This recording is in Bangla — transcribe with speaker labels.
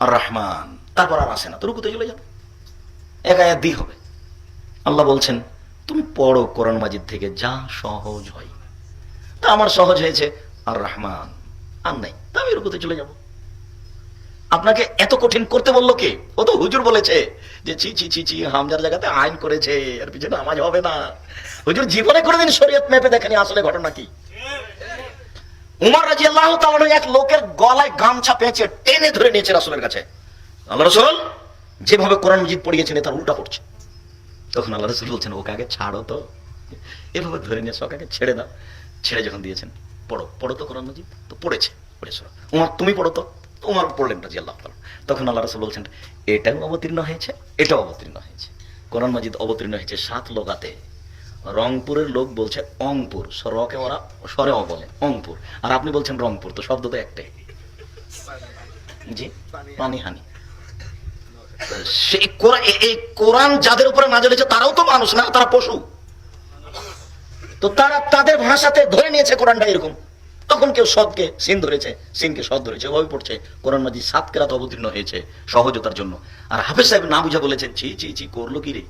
Speaker 1: আর রহমান, তারপর আর আসে না, তো রুকুতে চলে যাবে, এক আয়াত দিয়ে হবে। আল্লাহ বলছেন তুমি পড়ো কোরআন মাজিদ থেকে যা সহজ হয়। তা আমার সহজ হয়েছে আর রহমান, আর নাই, তা আমি রুকুতে চলে যাব। আপনাকে এত কঠিন করতে বললো কে? ও তো হুজুর বলেছে যে ছি ছি ছি ছি, হামজার জায়গাতে আইন করেছে, এর পিছনে নামাজ হবে না। হুজুর জীবনে কোনোদিন শরীয়ত মেপে দেখেনি আসলে ঘটনা কি। উমর রাদিয়াল্লাহু তাআলা এক লোকের গলায় গামছা পেঁচে টেনে ধরে নিয়েছে রাসূলের কাছে। আল্লাহ রাসূল যেভাবে কোরআন মাজিদ পড়িয়েছেন তার উল্টা পড়ছে। তখন আল্লাহ রাসূল বলছেন ওকে আগে ছাড়ো তো, এভাবে ধরে নিয়ে ওকে আগে ছেড়ে দাও। ছেড়ে যখন দিয়েছেন, পড়ো পড়ো তো কোরআন মাজিদ, তো পড়েছে। উমর তুমি পড়ো তো, উমর পড়লেন রাদিয়াল্লাহু তাআলা। তখন আল্লাহ রাসূল বলছেন এটাও অবতীর্ণ হয়েছে, এটাও অবতীর্ণ হয়েছে। কোরআন মাজিদ অবতীর্ণ হয়েছে 7 লোগাতে। রংপুরের লোক বলছে অংপুর, সরকে ওরা সরে অ বলে অংপুর, আর আপনি বলছেন রংপুর, তো শব্দ তো একটাই, জি পানিহানি। সেই কোরআন যাদের উপরে নাযিল হয়েছে তারাও তো মানুষ না, তারা পশু, তো তারা তাদের ভাষাতে ধরে নিয়েছে কোরআনটা এরকম। তখন কেউ সদকে সিন ধরেছে, সিনকে সদ ধরেছে, ওভাবে পড়ছে। কোরআন মাজিদ 7 কেরাত অবতীর্ণ হয়েছে সহজতার জন্য। আর হাফেজ সাহেব না বুঝা বলেছেন ছি ছি ছি, করলো কি রে।